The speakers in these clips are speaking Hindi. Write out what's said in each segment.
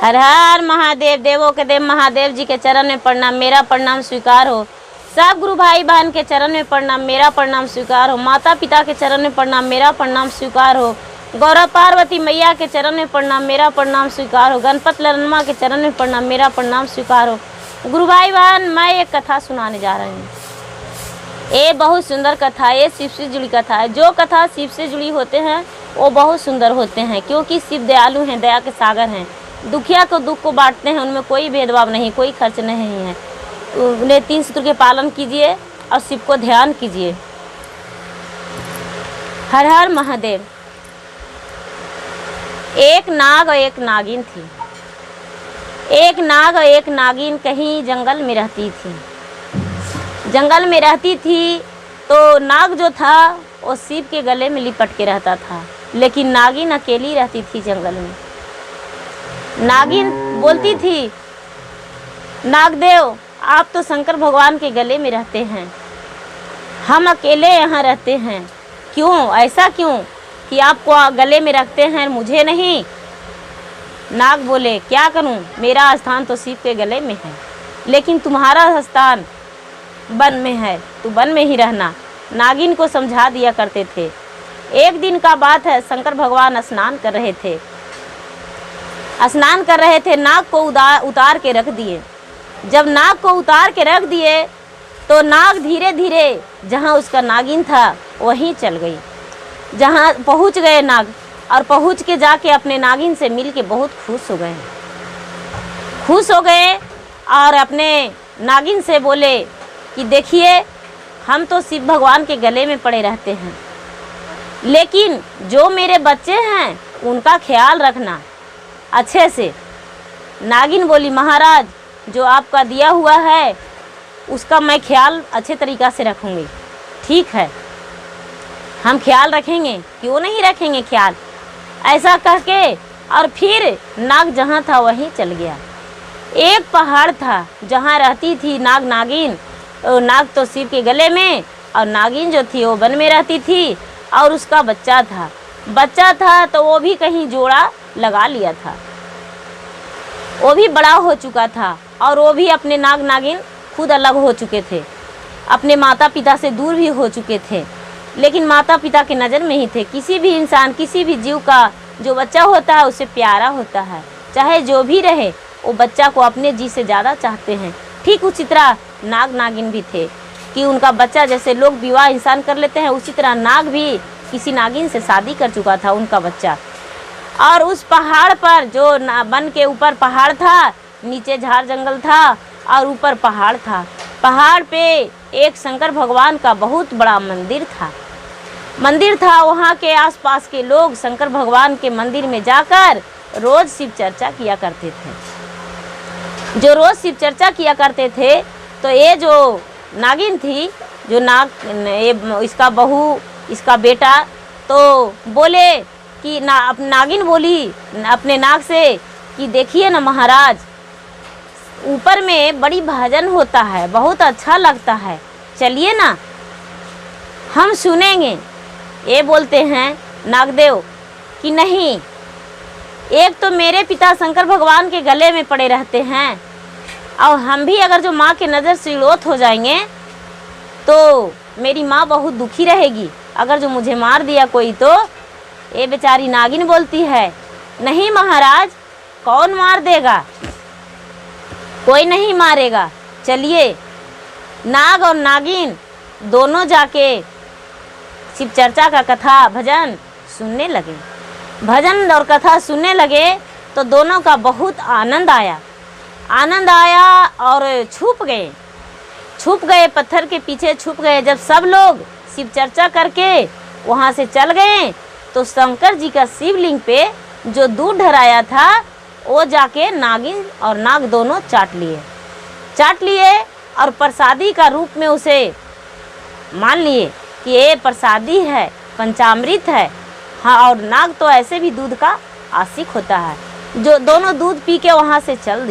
हर हर महादेव। देवों के देव महादेव जी के चरण में प्रणाम, मेरा प्रणाम स्वीकार हो। सब गुरु भाई बहन के चरण में प्रणाम, मेरा प्रणाम स्वीकार हो। माता पिता के चरण में प्रणाम, मेरा प्रणाम स्वीकार हो। गौरव पार्वती मैया के चरण में प्रणाम, मेरा प्रणाम स्वीकार हो। गणपत ललनमा के चरण में प्रणाम, मेरा प्रणाम स्वीकार हो। गुरु भाई बहन, मैं एक कथा सुनाने जा रही हूँ। ये बहुत सुंदर कथा है, ये शिव से जुड़ी कथा है। जो कथा शिव से जुड़ी होते हैं वो बहुत सुंदर होते हैं, क्योंकि शिव दयालु हैं, दया के सागर हैं। दुखिया को दुख को बांटते हैं, उनमें कोई भेदभाव नहीं, कोई खर्च नहीं है। उन्हें 3 सूत्र के पालन कीजिए और शिव को ध्यान कीजिए। हर हर महादेव। एक नाग और एक नागिन थी। एक नाग और एक नागिन कहीं जंगल में रहती थी। जंगल में रहती थी तो नाग जो था वो शिव के गले में लिपट के रहता था, लेकिन नागिन अकेली रहती थी जंगल में। नागिन बोलती थी, नागदेव आप तो शंकर भगवान के गले में रहते हैं, हम अकेले यहाँ रहते हैं, क्यों ऐसा क्यों कि आपको गले में रखते हैं, मुझे नहीं? नाग बोले, क्या करूं, मेरा स्थान तो शिव के गले में है, लेकिन तुम्हारा स्थान वन में है, तू वन में ही रहना। नागिन को समझा दिया करते थे। एक दिन का बात है, शंकर भगवान स्नान कर रहे थे। स्नान कर रहे थे, नाग को उतार के रख दिए। जब नाग को उतार के रख दिए तो नाग धीरे धीरे जहाँ उसका नागिन था वहीं चल गई। जहाँ पहुँच गए नाग, और पहुँच के जाके अपने नागिन से मिल के बहुत खुश हो गए। खुश हो गए और अपने नागिन से बोले कि देखिए, हम तो शिव भगवान के गले में पड़े रहते हैं, लेकिन जो मेरे बच्चे हैं उनका ख्याल रखना अच्छे से। नागिन बोली, महाराज जो आपका दिया हुआ है उसका मैं ख्याल अच्छे तरीक़ा से रखूँगी। ठीक है, हम ख्याल रखेंगे, क्यों नहीं रखेंगे ख्याल। ऐसा कह के और फिर नाग जहाँ था वहीं चल गया। एक पहाड़ था जहाँ रहती थी नाग नागिन। नाग तो शिव के गले में और नागिन जो थी वो वन में रहती थी, और उसका बच्चा था तो वो भी कहीं जोड़ा लगा लिया था। वो भी बड़ा हो चुका था और वो भी अपने नाग नागिन खुद अलग हो चुके थे, अपने माता पिता से दूर भी हो चुके थे, लेकिन माता पिता के नज़र में ही थे। किसी भी इंसान, किसी भी जीव का जो बच्चा होता है उसे प्यारा होता है, चाहे जो भी रहे, वो बच्चा को अपने जी से ज़्यादा चाहते हैं। ठीक उसी तरह नाग नागिन भी थे कि उनका बच्चा, जैसे लोग विवाह इंसान कर लेते हैं, उसी तरह नाग भी किसी नागिन से शादी कर चुका था उनका बच्चा। और उस पहाड़ पर, जो वन के ऊपर पहाड़ था, नीचे झाड़ जंगल था और ऊपर पहाड़ था। पहाड़ पे एक शंकर भगवान का बहुत बड़ा मंदिर था। वहाँ के आसपास के लोग शंकर भगवान के मंदिर में जाकर रोज़ शिव चर्चा किया करते थे। जो रोज़ शिव चर्चा किया करते थे, तो ये जो नागिन थी, जो इसका बहू, इसका बेटा, तो बोले कि नागिन बोली अपने नाग से कि देखिए ना महाराज, ऊपर में बड़ी भजन होता है, बहुत अच्छा लगता है, चलिए ना हम सुनेंगे। ये बोलते हैं नागदेव कि नहीं, एक तो मेरे पिता शंकर भगवान के गले में पड़े रहते हैं, और हम भी अगर जो माँ के नज़र से विरोध हो जाएंगे तो मेरी माँ बहुत दुखी रहेगी। अगर जो मुझे मार दिया कोई तो। ये बेचारी नागिन बोलती है, नहीं महाराज, कौन मार देगा, कोई नहीं मारेगा। चलिए, नाग और नागिन दोनों जाके शिव चर्चा का कथा भजन सुनने लगे। भजन और कथा सुनने लगे तो दोनों का बहुत आनंद आया और छुप गए, पत्थर के पीछे छुप गए। जब सब लोग शिव चर्चा करके वहाँ से चल गए तो शंकर जी का शिवलिंग पे जो दूध ढराया था वो जाके नागिन और नाग दोनों चाट लिए और प्रसादी का रूप में उसे मान लिए कि ये प्रसादी है, पंचामृत है। हाँ, और नाग तो ऐसे भी दूध का आशिक होता है। जो दोनों दूध पी के वहाँ से चल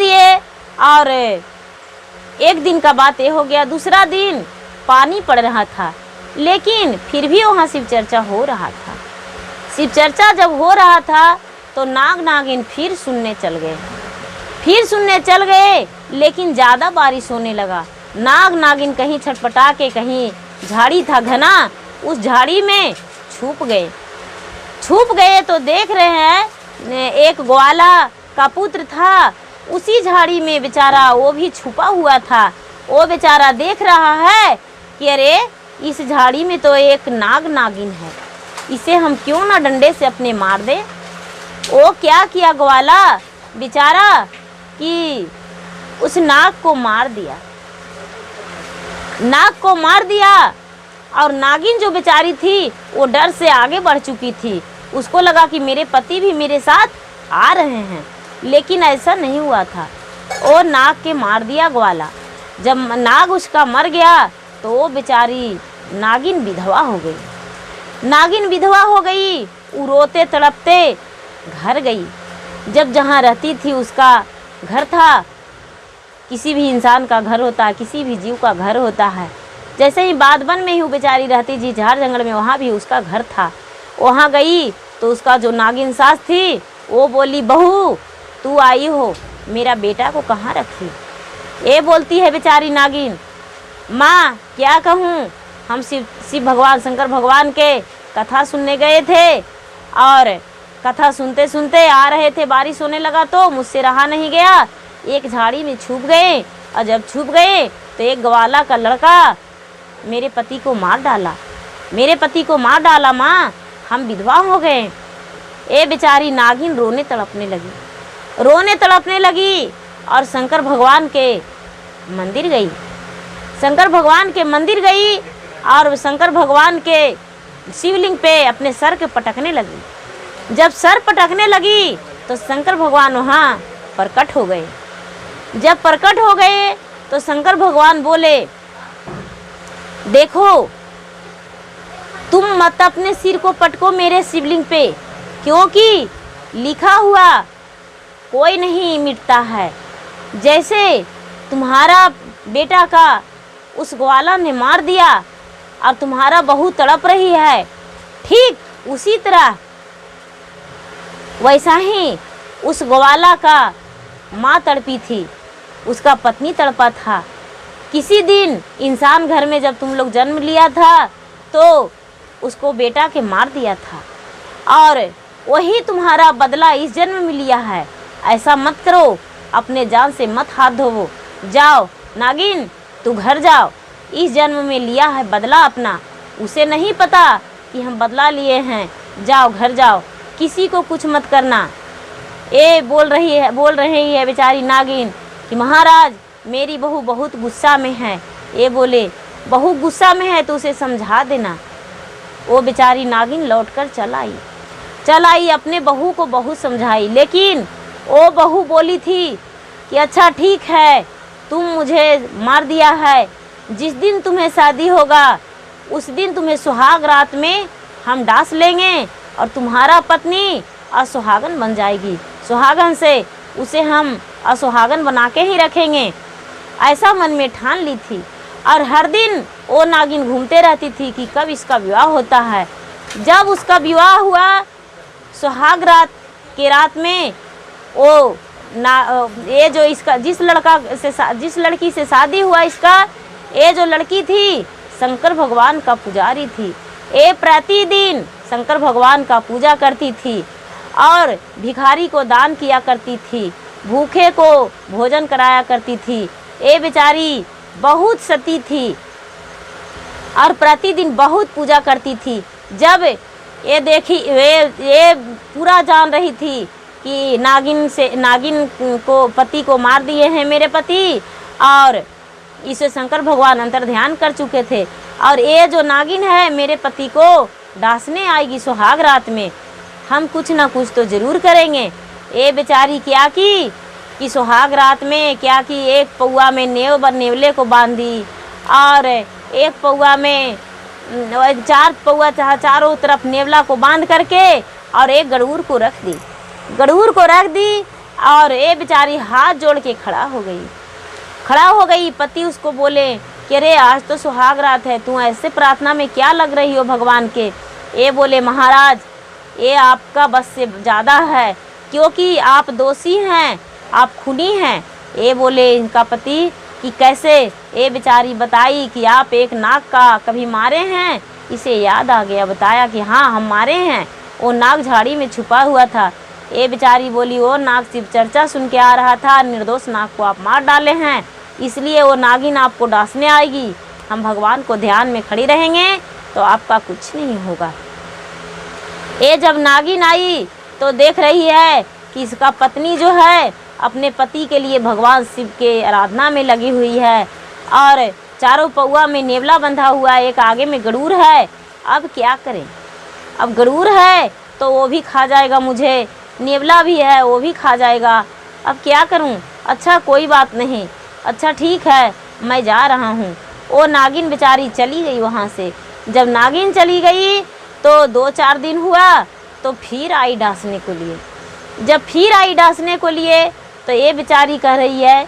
दिए और एक दिन का बात ये हो गया। दूसरा दिन पानी पड़ रहा था, लेकिन फिर भी वहाँ शिव चर्चा हो रहा था। शिव चर्चा जब हो रहा था तो नाग नागिन फिर सुनने चल गए, लेकिन ज़्यादा बारिश होने लगा। नाग नागिन कहीं छटपटा के, कहीं झाड़ी था घना, उस झाड़ी में छुप गए तो देख रहे हैं एक ग्वाला का पुत्र था उसी झाड़ी में बेचारा, वो भी छुपा हुआ था। वो बेचारा देख रहा है कि अरे इस झाड़ी में तो एक नाग नागिन है, इसे हम क्यों ना डंडे से अपने मार दें। वो क्या किया ग्वाला बेचारा कि उस नाग को मार दिया। और नागिन जो बेचारी थी वो डर से आगे बढ़ चुकी थी। उसको लगा कि मेरे पति भी मेरे साथ आ रहे हैं, लेकिन ऐसा नहीं हुआ था। वो नाग के मार दिया ग्वाला। जब नाग उसका मर गया तो वो बेचारी नागिन विधवा हो गई। वो रोते तड़पते घर गई। जब जहाँ रहती थी उसका घर था, किसी भी इंसान का घर होता है, किसी भी जीव का घर होता है। जैसे ही बादबन में ही वो बेचारी रहती थी, झाड़ जंगल में, वहाँ भी उसका घर था। वहाँ गई तो उसका जो नागिन सास थी वो बोली, बहू तू आई हो, मेरा बेटा को कहाँ रखी। ये बोलती है बेचारी नागिन, माँ क्या कहूँ, हम शिव भगवान शंकर भगवान के कथा सुनने गए थे और कथा सुनते सुनते आ रहे थे, बारिश होने लगा तो मुझसे रहा नहीं गया, एक झाड़ी में छुप गए। और जब छुप गए तो एक ग्वाला का लड़का मेरे पति को मार डाला माँ, हम विधवा हो गए। ये बेचारी नागिन रोने तड़पने लगी और शंकर भगवान के मंदिर गई और शंकर भगवान के शिवलिंग पे अपने सर के पटकने लगी। जब सर पटकने लगी तो शंकर भगवान वहाँ प्रकट हो गए। जब प्रकट हो गए तो शंकर भगवान बोले, देखो तुम मत अपने सिर को पटको मेरे शिवलिंग पे, क्योंकि लिखा हुआ कोई नहीं मिटता है। जैसे तुम्हारा बेटा का उस ग्वाला ने मार दिया और तुम्हारा बहू तड़प रही है, ठीक उसी तरह वैसा ही उस ग्वाला का माँ तड़पी थी, उसका पत्नी तड़पा था। किसी दिन इंसान घर में जब तुम लोग जन्म लिया था तो उसको बेटा के मार दिया था, और वही तुम्हारा बदला इस जन्म में लिया है। ऐसा मत करो, अपने जान से मत हाथ धोवो। जाओ नागिन तू घर जाओ, इस जन्म में लिया है बदला अपना, उसे नहीं पता कि हम बदला लिए हैं। जाओ घर जाओ, किसी को कुछ मत करना। ये बोल रही है बेचारी नागिन कि महाराज मेरी बहू बहुत गुस्सा में है। ये बोले, बहू गुस्सा में है तो उसे समझा देना। वो बेचारी नागिन लौटकर चल आई, अपने बहू को बहुत समझाई, लेकिन वो बहू बोली थी कि अच्छा ठीक है, तुम मुझे मार दिया है, जिस दिन तुम्हें शादी होगा उस दिन तुम्हें सुहाग रात में हम डांस लेंगे और तुम्हारा पत्नी असुहागन बन जाएगी। सुहागन से उसे हम असुहागन बना के ही रखेंगे। ऐसा मन में ठान ली थी और हर दिन वो नागिन घूमते रहती थी कि कब इसका विवाह होता है। जब उसका विवाह हुआ, सुहाग रात के रात में वो ये जो इसका जिस लड़की से शादी हुआ, इसका ये जो लड़की थी शंकर भगवान का पुजारी थी। ये प्रतिदिन शंकर भगवान का पूजा करती थी और भिखारी को दान किया करती थी, भूखे को भोजन कराया करती थी। ये बेचारी बहुत सती थी और प्रतिदिन बहुत पूजा करती थी। जब ये देखी, ये पूरा जान रही थी कि नागिन को पति को मार दिए हैं मेरे पति, और इसे शंकर भगवान अंतर ध्यान कर चुके थे, और ये जो नागिन है मेरे पति को डांसने आएगी सुहाग रात में, हम कुछ ना कुछ तो ज़रूर करेंगे। ये बेचारी क्या की कि सुहाग रात में क्या की, एक पौआ में नेवले को बांधी और एक पौआ में 4 पौआ चारों तरफ नेवला को बांध करके और एक गड़ूर को रख दी और ये बेचारी हाथ जोड़ के खड़ा हो गई। पति उसको बोले कि अरे आज तो सुहाग रात है, तू ऐसे प्रार्थना में क्या लग रही हो भगवान के। ये बोले, महाराज ये आपका बस से ज़्यादा है, क्योंकि आप दोषी हैं, आप खूनी हैं। ये बोले इनका पति कि कैसे? ये बेचारी बताई कि आप एक नाग का कभी मारे हैं। इसे याद आ गया, बताया कि हाँ हम मारे हैं, वो नाग झाड़ी में छुपा हुआ था। ये बेचारी बोली वो नाग सिर्फ चर्चा सुन के आ रहा था, निर्दोष नाग को आप मार डाले हैं, इसलिए वो नागिन आपको डांसने आएगी। हम भगवान को ध्यान में खड़ी रहेंगे तो आपका कुछ नहीं होगा। ये जब नागिन आई तो देख रही है कि इसका पत्नी जो है अपने पति के लिए भगवान शिव के आराधना में लगी हुई है और चारों पौआ में नेवला बंधा हुआ है, एक आगे में गरुड़ है। अब क्या करें? अब गरुड़ है तो वो भी खा जाएगा मुझे, नेवला भी है वो भी खा जाएगा। अब क्या करूं? अच्छा कोई बात नहीं, अच्छा ठीक है मैं जा रहा हूं। वो नागिन बेचारी चली गई वहाँ से। जब नागिन चली गई तो 2-4 दिन हुआ तो फिर आई डांसने को लिए। जब फिर आई डांसने को लिए तो ये बेचारी कह रही है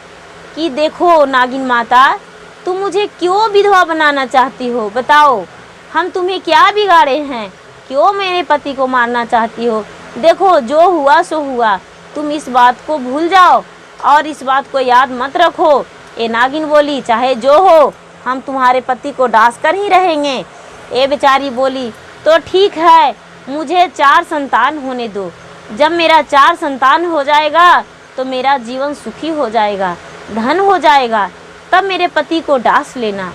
कि देखो नागिन माता, तुम मुझे क्यों विधवा बनाना चाहती हो? बताओ हम तुम्हें क्या बिगाड़े हैं, क्यों मेरे पति को मारना चाहती हो? देखो जो हुआ सो हुआ, तुम इस बात को भूल जाओ और इस बात को याद मत रखो। ये नागिन बोली चाहे जो हो हम तुम्हारे पति को डांस कर ही रहेंगे। ये बेचारी बोली तो ठीक है, मुझे 4 संतान होने दो। जब मेरा 4 संतान हो जाएगा तो मेरा जीवन सुखी हो जाएगा, धन हो जाएगा, तब मेरे पति को डांस लेना।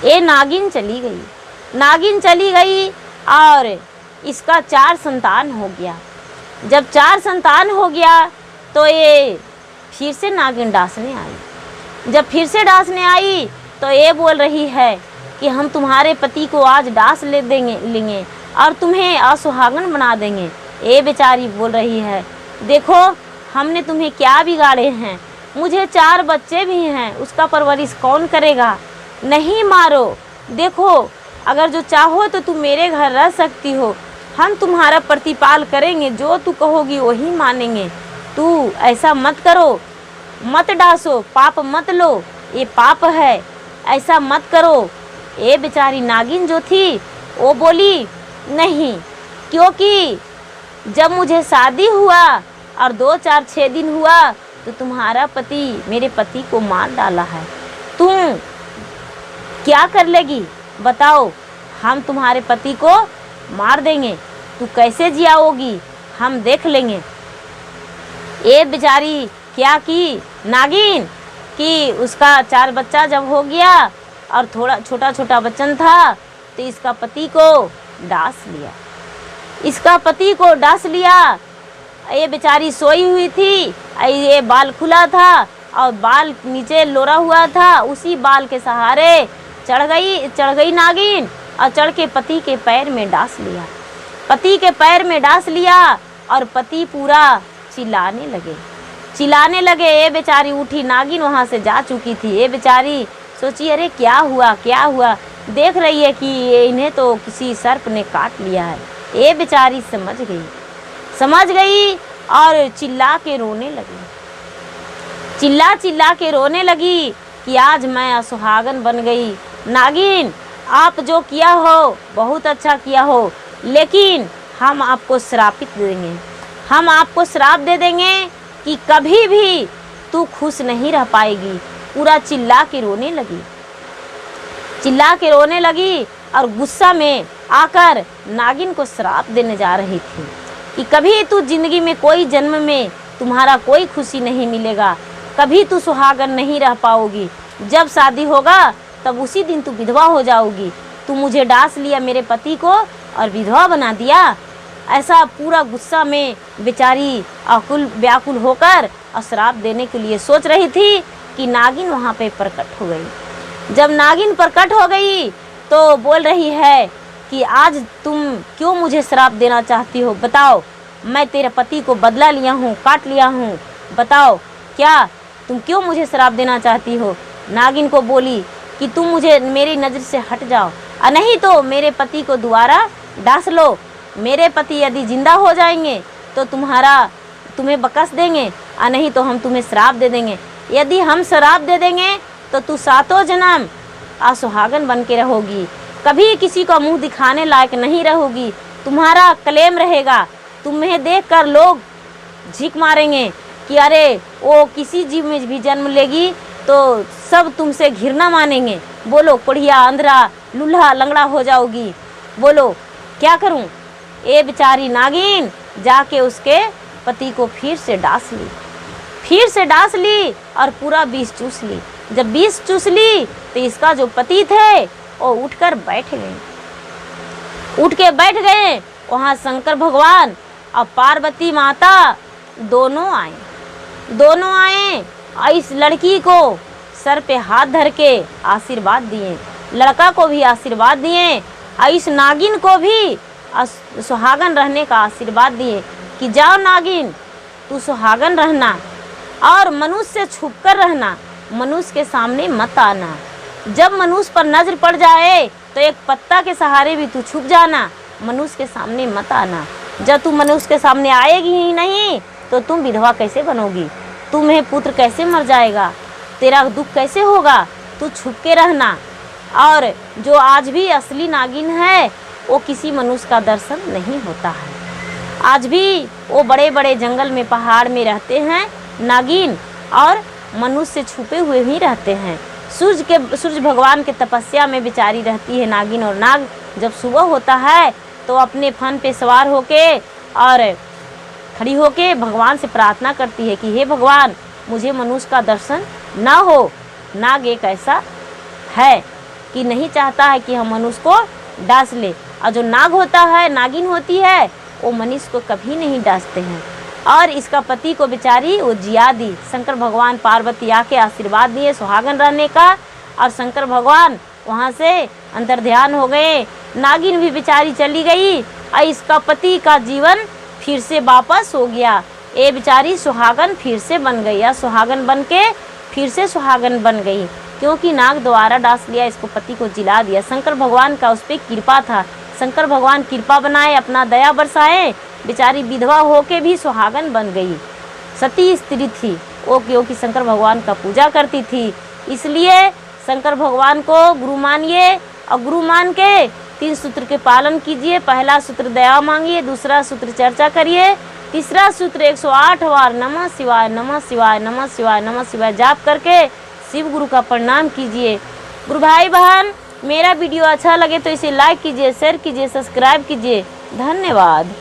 ये नागिन चली गई। नागिन चली गई और इसका 4 संतान हो गया। जब 4 संतान हो गया तो ये फिर से नागिन डांसने आई। जब फिर से डांसने आई तो ये बोल रही है कि हम तुम्हारे पति को आज डांस लेंगे और तुम्हें असुहागन बना देंगे। ये बेचारी बोल रही है देखो हमने तुम्हें क्या बिगाड़े हैं, मुझे 4 बच्चे भी हैं, उसका परवरिश कौन करेगा? नहीं मारो, देखो अगर जो चाहो तो तुम मेरे घर रह सकती हो, हम तुम्हारा प्रतिपाल करेंगे, जो तू कहोगी वही मानेंगे। तू ऐसा मत करो, मत डांसो, पाप मत लो, ये पाप है, ऐसा मत करो। ये बेचारी नागिन जो थी वो बोली नहीं, क्योंकि जब मुझे शादी हुआ और 2-4-6 दिन हुआ तो तुम्हारा पति मेरे पति को मार डाला है, तुम क्या कर लेगी बताओ? हम तुम्हारे पति को मार देंगे, तू कैसे जियाओगी, हम देख लेंगे। ये बेचारी क्या की नागिन कि उसका 4 बच्चा जब हो गया और थोड़ा छोटा छोटा बच्चन था तो इसका पति को डांस लिया। इसका पति को डांस लिया। ये बेचारी सोई हुई थी, ये बाल खुला था और बाल नीचे लोरा हुआ था, उसी बाल के सहारे चढ़ गई नागिन और चढ़ के पति के पैर में डांस लिया। पति के पैर में डांस लिया और पति पूरा चिल्लाने लगे। ये बेचारी उठी, नागिन वहाँ से जा चुकी थी। ये बेचारी सोची अरे क्या हुआ, देख रही है कि इन्हें तो किसी सर्प ने काट लिया है। ये बेचारी समझ गई और चिल्ला के रोने लगी कि आज मैं असुहागन बन गई। नागिन आप जो किया हो बहुत अच्छा किया हो, लेकिन हम आपको श्रापित देंगे, हम आपको श्राप दे देंगे कि कभी भी तू खुश नहीं रह पाएगी। पूरा चिल्ला के रोने लगी और गुस्सा में आकर नागिन को श्राप देने जा रही थी कि कभी तू जिंदगी में कोई जन्म में तुम्हारा कोई खुशी नहीं मिलेगा, कभी तू सुहागन नहीं रह पाओगी, जब शादी होगा तब उसी दिन तू विधवा हो जाओगी। तू मुझे डांस लिया मेरे पति को और विधवा बना दिया। ऐसा पूरा गुस्सा में बेचारी व्याकुल होकर और श्राप देने के लिए सोच रही थी कि नागिन वहाँ पे प्रकट हो गई। जब नागिन प्रकट हो गई तो बोल रही है कि आज तुम क्यों मुझे श्राप देना चाहती हो, बताओ? मैं तेरे पति को बदला लिया हूँ, काट लिया हूँ, बताओ क्या तुम क्यों मुझे श्राप देना चाहती हो? नागिन को बोली कि तुम मुझे मेरी नज़र से हट जाओ, नहीं तो मेरे पति को दोबारा डांस लो। मेरे पति यदि जिंदा हो जाएंगे तो तुम्हें बकस देंगे, नहीं तो हम तुम्हें श्राप दे देंगे। यदि हम श्राप दे देंगे तो तू 7 जन्म असुहागन बन के रहोगी, कभी किसी का मुंह दिखाने लायक नहीं रहोगी। तुम्हारा क्लेम रहेगा, तुम्हें देखकर लोग झीक मारेंगे कि अरे वो किसी जीव में भी जन्म लेगी तो सब तुमसे घृणा मानेंगे। बोलो कोढ़िया, अंधरा, लूल्हा, लंगड़ा हो जाओगी। बोलो क्या करूं? ये बेचारी नागिन जाके उसके पति को फिर से डांस ली और पूरा विष चूस ली। जब विष चूस ली तो इसका जो पति थे वो उठ के बैठ गए। वहाँ शंकर भगवान और पार्वती माता दोनों आए और इस लड़की को सर पे हाथ धर के आशीर्वाद दिए, लड़का को भी आशीर्वाद दिए और इस नागिन को भी सुहागन रहने का आशीर्वाद दिए कि जाओ नागिन, तू सुहागन रहना और मनुष्य से छुप कर रहना, मनुष्य के सामने मत आना। जब मनुष्य पर नजर पड़ जाए तो एक पत्ता के सहारे भी तू छुप जाना, मनुष्य के सामने मत आना। जब तू मनुष्य के सामने आएगी ही नहीं तो तुम विधवा कैसे बनोगी? तुम्हें पुत्र कैसे मर जाएगा? तेरा दुख कैसे होगा? तू छुप के रहना। और जो आज भी असली नागिन है वो किसी मनुष्य का दर्शन नहीं होता है। आज भी वो बड़े बड़े जंगल में, पहाड़ में रहते हैं नागिन, और मनुष्य से छुपे हुए ही रहते हैं। सूर्य भगवान के तपस्या में बेचारी रहती है नागिन। और नाग जब सुबह होता है तो अपने फन पे सवार होके और खड़ी होके भगवान से प्रार्थना करती है कि हे भगवान, मुझे मनुष्य का दर्शन ना हो। नाग एक ऐसा है कि नहीं चाहता है कि हम मनुष्य को डांस ले, और जो नाग होता है, नागिन होती है, वो मनुष्य को कभी नहीं डांसते हैं। और इसका पति को बेचारी वो जिया दी। शंकर भगवान पार्वती आके आशीर्वाद दिए सुहागन रहने का, और शंकर भगवान वहाँ से अंतर ध्यान हो गए। नागिन भी बेचारी चली गई और इसका पति का जीवन फिर से वापस हो गया। ये बेचारी सुहागन फिर से बन गई, या सुहागन बन के फिर से सुहागन बन गई, क्योंकि नाग दोबारा डांस लिया, इसको पति को जिला दिया। शंकर भगवान का उस पर कृपा था। शंकर भगवान कृपा बनाए, अपना दया बरसाए। बेचारी विधवा होके भी सुहागन बन गई, सती स्त्री थी वो, क्योंकि शंकर भगवान का पूजा करती थी। इसलिए शंकर भगवान को गुरु मानिए और गुरु मान के 3 सूत्र के पालन कीजिए। पहला सूत्र दया मांगिए, दूसरा सूत्र चर्चा करिए, तीसरा सूत्र 108 बार नमः शिवाय नमः शिवाय नमः शिवाय नमः शिवाय जाप करके शिव गुरु का प्रणाम कीजिए। गुरु भाई बहन, मेरा वीडियो अच्छा लगे तो इसे लाइक कीजिए, शेयर कीजिए, सब्सक्राइब कीजिए। धन्यवाद।